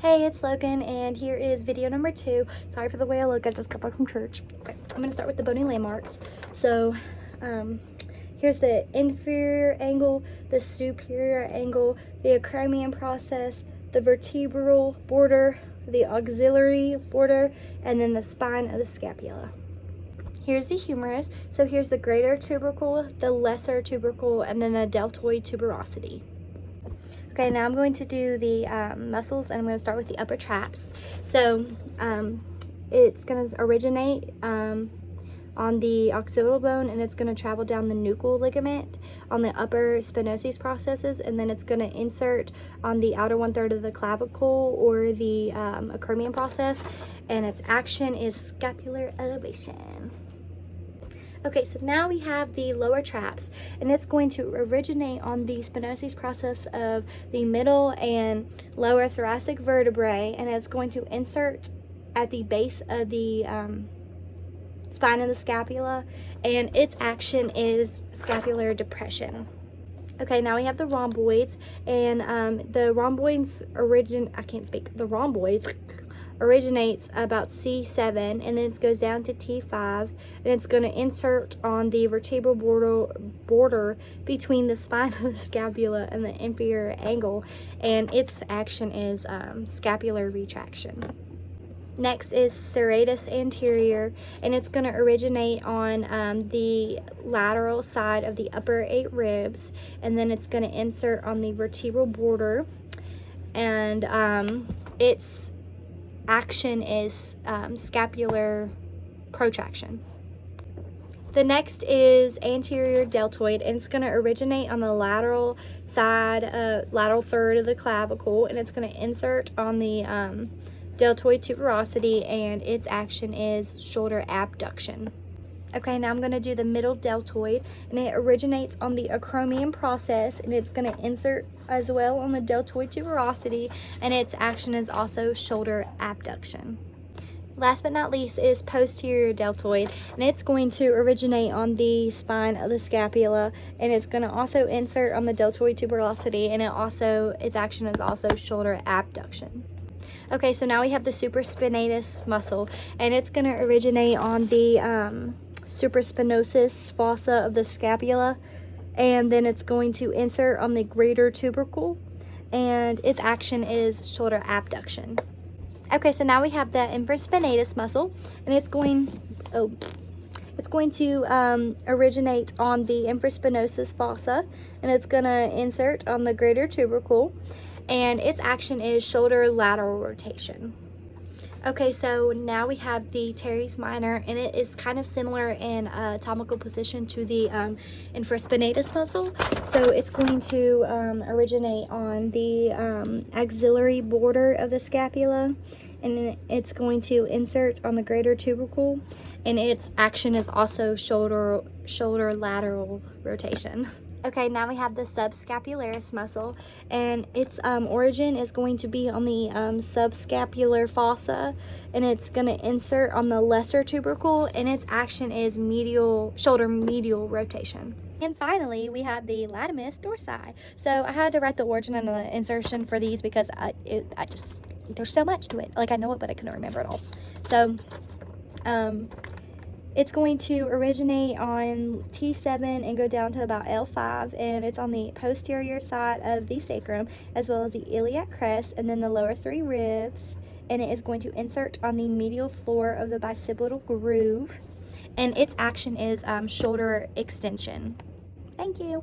Hey, it's Logan, and here is video number 2. Sorry for the way I look, I just got back from church. Okay, I'm going to start with the bony landmarks. So, here's the inferior angle, the superior angle, the acromion process, the vertebral border, the axillary border, and then the spine of the scapula. Here's the humerus. So here's the greater tubercle, the lesser tubercle, and then the deltoid tuberosity. Okay, now I'm going to do the muscles, and I'm going to start with the upper traps. So it's going to originate on the occipital bone, and it's going to travel down the nuchal ligament on the upper sphenosis processes, and then it's going to insert on the outer 1/3 of the clavicle or the acromion process, and its action is scapular elevation. Okay, so now we have the lower traps, and it's going to originate on the sphenosis process of the middle and lower thoracic vertebrae, and it's going to insert at the base of the spine of the scapula, and its action is scapular depression. Okay, now we have the rhomboids, and the rhomboids originates about C7, and then it goes down to T5, and it's going to insert on the vertebral border between the spine of the scapula and the inferior angle, and its action is scapular retraction. Next is serratus anterior, and it's going to originate on the lateral side of the upper 8 ribs, and then it's going to insert on the vertebral border, and its action is scapular protraction. The next is anterior deltoid, and it's going to originate on the lateral side, lateral 1/3 of the clavicle, and it's going to insert on the deltoid tuberosity, and its action is shoulder abduction. Okay, now I'm going to do the middle deltoid, and it originates on the acromion process, and it's going to insert as well on the deltoid tuberosity, and its action is also shoulder abduction. Last but not least is posterior deltoid, and it's going to originate on the spine of the scapula, and it's going to also insert on the deltoid tuberosity, and its action is also shoulder abduction. Okay, so now we have the supraspinatus muscle, and it's going to originate on the supraspinosus fossa of the scapula, and then it's going to insert on the greater tubercle, and its action is shoulder abduction. Okay, so now we have the infraspinatus muscle, and it's going to originate on the infraspinosus fossa, and it's going to insert on the greater tubercle, and its action is shoulder lateral rotation. Okay, so now we have the teres minor, and it is kind of similar in anatomical position to the infraspinatus muscle. So it's going to originate on the axillary border of the scapula, and it's going to insert on the greater tubercle, and its action is also shoulder lateral rotation. Okay, now we have the subscapularis muscle, and its origin is going to be on the subscapular fossa, and it's going to insert on the lesser tubercle, and its action is shoulder medial rotation. And finally, we have the latimus dorsi. So I had to write the origin and the insertion for these because there's so much to it. Like, I know it, but I couldn't remember it all. So, it's going to originate on T7 and go down to about L5, and it's on the posterior side of the sacrum, as well as the iliac crest, and then the lower 3 ribs, and it is going to insert on the medial floor of the bicipital groove, and its action is shoulder extension. Thank you.